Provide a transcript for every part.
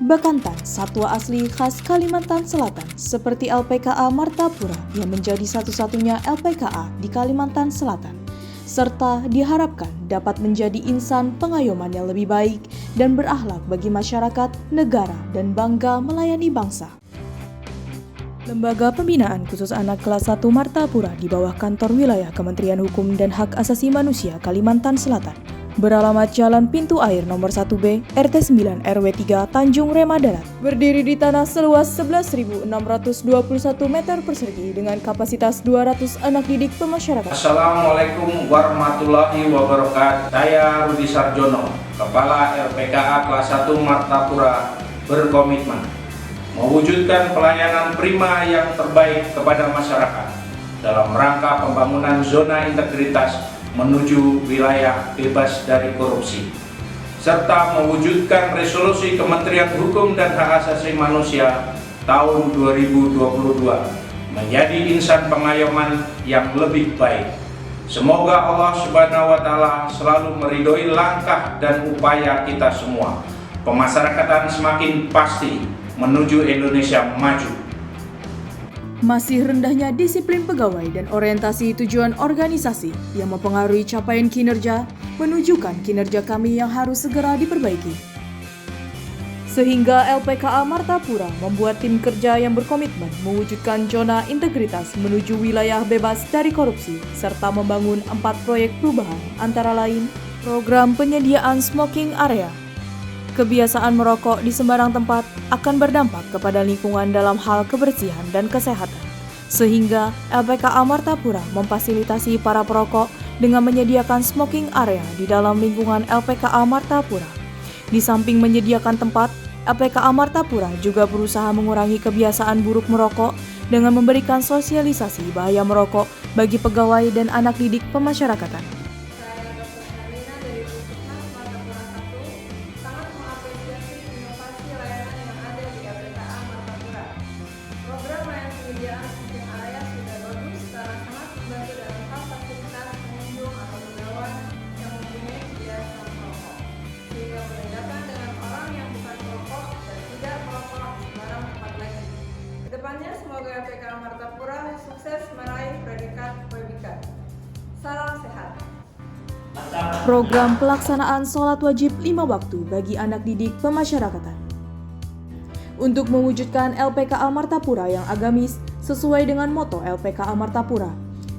Bekantan, satwa asli khas Kalimantan Selatan, seperti LPKA Martapura yang menjadi satu-satunya LPKA di Kalimantan Selatan, serta diharapkan dapat menjadi insan pengayoman yang lebih baik dan berakhlak bagi masyarakat, negara, dan bangga melayani bangsa. Lembaga Pembinaan Khusus Anak Kelas 1 Martapura di bawah Kantor Wilayah Kementerian Hukum dan Hak Asasi Manusia Kalimantan Selatan beralamat Jalan Pintu Air nomor 1B, RT 9 RW 3 Tanjung Rema Darat, berdiri di tanah seluas 11.621 meter persegi dengan kapasitas 200 anak didik pemasyarakatan. Assalamualaikum warahmatullahi wabarakatuh. Saya Rudi Sarjono, Kepala LPKA Kelas 1 Martapura, berkomitmen mewujudkan pelayanan prima yang terbaik kepada masyarakat dalam rangka pembangunan zona integritas menuju wilayah bebas dari korupsi, serta mewujudkan resolusi Kementerian Hukum dan Hak Asasi Manusia tahun 2022 menjadi insan pengayoman yang lebih baik. Semoga Allah Subhanahu wa Ta'ala selalu meridhoi langkah dan upaya kita semua. Pemasyarakatan semakin pasti menuju Indonesia maju. Masih rendahnya disiplin pegawai dan orientasi tujuan organisasi yang mempengaruhi capaian kinerja menunjukkan kinerja kami yang harus segera diperbaiki. Sehingga LPKA Martapura membuat tim kerja yang berkomitmen mewujudkan zona integritas menuju wilayah bebas dari korupsi serta membangun 4 proyek perubahan, antara lain program penyediaan smoking area. Kebiasaan merokok di sembarang tempat akan berdampak kepada lingkungan dalam hal kebersihan dan kesehatan. Sehingga LPKA Martapura memfasilitasi para perokok dengan menyediakan smoking area di dalam lingkungan LPKA Martapura. Di samping menyediakan tempat, LPKA Martapura juga berusaha mengurangi kebiasaan buruk merokok dengan memberikan sosialisasi bahaya merokok bagi pegawai dan anak didik pemasyarakatan. Kedepannya semoga LPKA Martapura sukses meraih predikat Webikat. Salam sehat. Program pelaksanaan sholat wajib 5 waktu bagi anak didik pemasyarakatan. Untuk mewujudkan LPKA Martapura yang agamis sesuai dengan moto LPKA Martapura,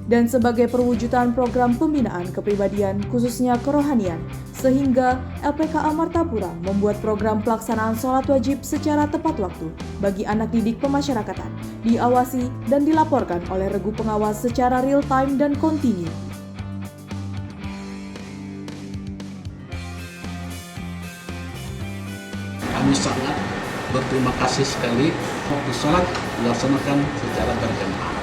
dan sebagai perwujudan program pembinaan kepribadian khususnya kerohanian, sehingga LPKA Martapura membuat program pelaksanaan sholat wajib secara tepat waktu bagi anak didik pemasyarakatan, diawasi dan dilaporkan oleh regu pengawas secara real time dan kontinu. Kami sangat berterima kasih sekali waktu sholat dilaksanakan secara berjamaah.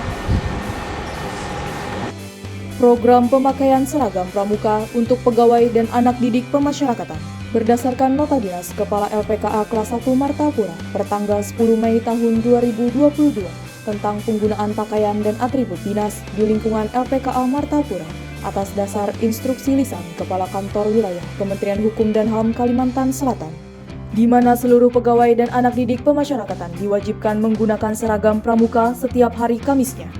Program pemakaian seragam pramuka untuk pegawai dan anak didik pemasyarakatan berdasarkan Nota Dinas Kepala LPKA Kelas 1 Martapura pertanggal 10 Mei tahun 2022 tentang penggunaan pakaian dan atribut dinas di lingkungan LPKA Martapura atas dasar instruksi lisan Kepala Kantor Wilayah Kementerian Hukum dan HAM Kalimantan Selatan, di mana seluruh pegawai dan anak didik pemasyarakatan diwajibkan menggunakan seragam pramuka setiap hari Kamisnya.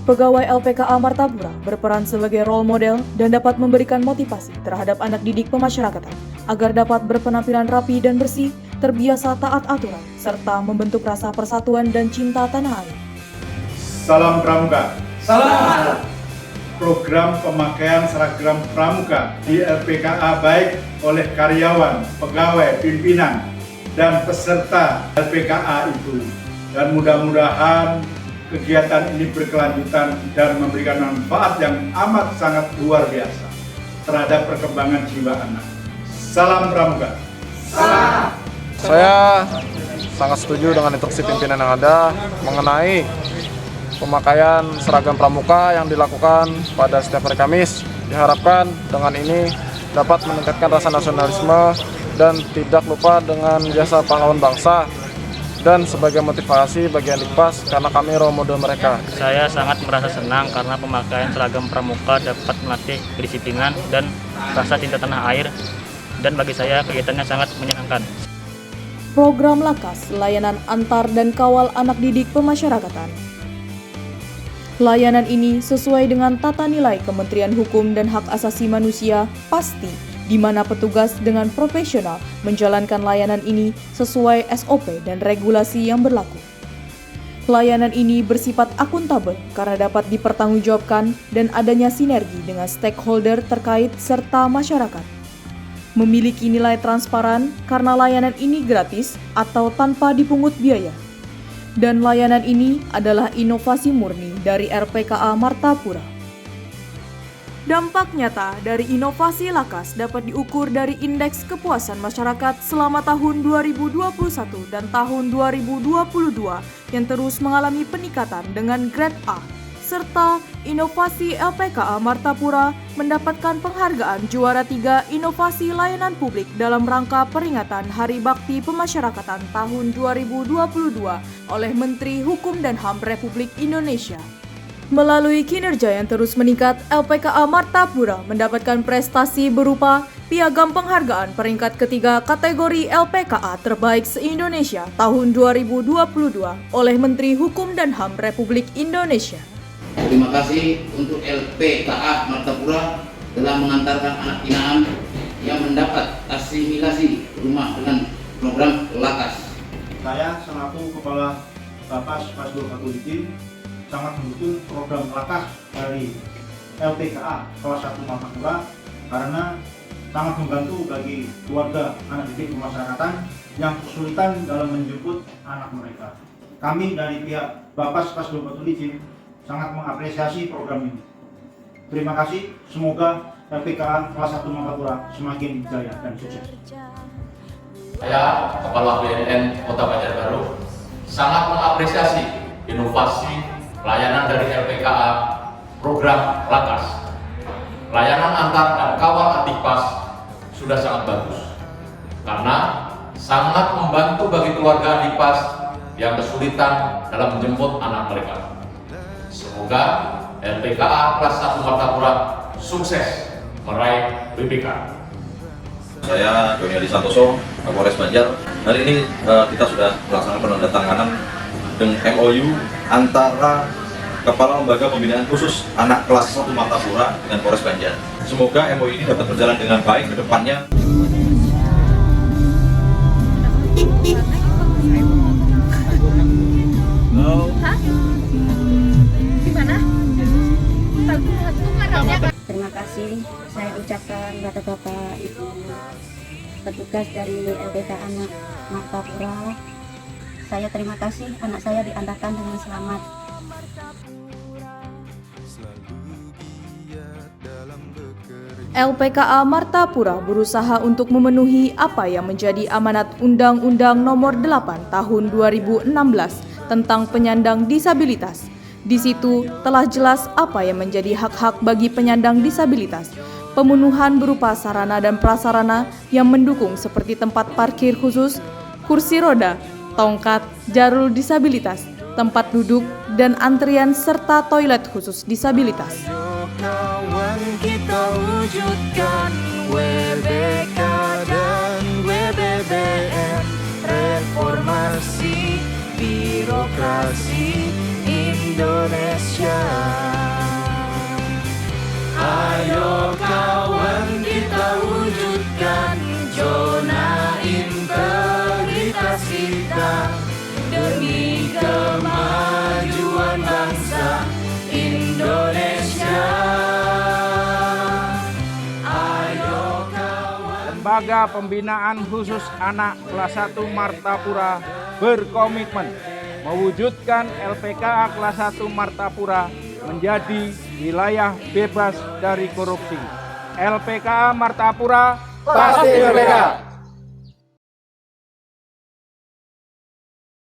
Pegawai LPKA Martapura berperan sebagai role model dan dapat memberikan motivasi terhadap anak didik pemasyarakatan agar dapat berpenampilan rapi dan bersih, terbiasa taat aturan, serta membentuk rasa persatuan dan cinta tanah air. Salam Pramuka. Salam. Program pemakaian seragam pramuka di LPKA baik oleh karyawan, pegawai, pimpinan, dan peserta LPKA itu. Dan mudah-mudahan kegiatan ini berkelanjutan dan memberikan manfaat yang amat sangat luar biasa terhadap perkembangan jiwa anak. Salam Pramuka. Salam. Saya sangat setuju dengan instruksi pimpinan yang ada mengenai pemakaian seragam pramuka yang dilakukan pada setiap hari Kamis. Diharapkan dengan ini dapat meningkatkan rasa nasionalisme dan tidak lupa dengan jasa pahlawan bangsa dan sebagai motivasi bagi Andikpas karena kami role model mereka. Saya sangat merasa senang karena pemakaian seragam pramuka dapat melatih kedisiplinan dan rasa cinta tanah air, dan bagi saya kegiatannya sangat menyenangkan. Program Lakas, layanan antar dan kawal anak didik pemasyarakatan. Layanan ini sesuai dengan tata nilai Kementerian Hukum dan Hak Asasi Manusia, PASTI, di mana petugas dengan profesional menjalankan layanan ini sesuai SOP dan regulasi yang berlaku. Layanan ini bersifat akuntabel karena dapat dipertanggungjawabkan dan adanya sinergi dengan stakeholder terkait serta masyarakat. Memiliki nilai transparan karena layanan ini gratis atau tanpa dipungut biaya. Dan layanan ini adalah inovasi murni dari RPKA Martapura. Dampak nyata dari inovasi Lakas dapat diukur dari indeks kepuasan masyarakat selama tahun 2021 dan tahun 2022 yang terus mengalami peningkatan dengan grade A, serta inovasi LPKA Martapura mendapatkan penghargaan juara 3 inovasi layanan publik dalam rangka peringatan Hari Bakti Pemasyarakatan tahun 2022 oleh Menteri Hukum dan HAM Republik Indonesia. Melalui kinerja yang terus meningkat, LPKA Martapura mendapatkan prestasi berupa piagam penghargaan peringkat ketiga kategori LPKA terbaik se-Indonesia tahun 2022 oleh Menteri Hukum dan HAM Republik Indonesia. Terima kasih untuk LPKA Martapura telah mengantarkan anak binaan yang mendapat asimilasi rumah dengan program Lakas. Saya selaku Kepala Bapas Pasdul Katoliki sangat mendukung program Lakas dari LPKA kelas 1 Martapura karena sangat membantu bagi keluarga anak didik pemasyarakatan yang kesulitan dalam menjemput anak mereka. Kami dari pihak Bapas Pasdul Katoliki sangat mengapresiasi program ini. Terima kasih, semoga LPKA kelas 1 Martapura semakin jaya dan sukses. Saya, Kepala BNN Kota Banjarbaru, sangat mengapresiasi inovasi layanan dari LPKA program Lakas. Layanan antar dan kawal Andikpas sudah sangat bagus karena sangat membantu bagi keluarga Andikpas yang kesulitan dalam menjemput anak mereka. Semoga LPKA kelas 1 Martapura sukses meraih BPK. Saya Doni Adi Santoso, Kapolres Banjar. Hari ini kita sudah melaksanakan penandatanganan dengan MOU antara Kepala Lembaga Pembinaan Khusus Anak Kelas 1 Martapura dengan Polres Banjar. Semoga MOU ini dapat berjalan dengan baik ke depannya. Terima kasih saya ucapkan kepada Bapak Ibu petugas dari LPKA Martapura. Saya terima kasih anak saya diantarkan dengan selamat. LPKA Martapura berusaha untuk memenuhi apa yang menjadi amanat Undang-Undang Nomor 8 Tahun 2016 tentang penyandang disabilitas. Di situ telah jelas apa yang menjadi hak-hak bagi penyandang disabilitas. Pemenuhan berupa sarana dan prasarana yang mendukung seperti tempat parkir khusus, kursi roda, tongkat, jalur disabilitas, tempat duduk, dan antrian serta toilet khusus disabilitas. Kawan kita wujudkan WBK dan WBBM, reformasi birokrasi Indonesia. Ayo kawan kita wujudkan zona integritas kita demi kemajuan bangsa Indonesia. Ayo kawan. Lembaga Pembinaan Khusus Anak Kelas 1 Martapura berkomitmen mewujudkan LPKA Kelas 1 Martapura menjadi wilayah bebas dari korupsi. LPKA Martapura pasti merdeka.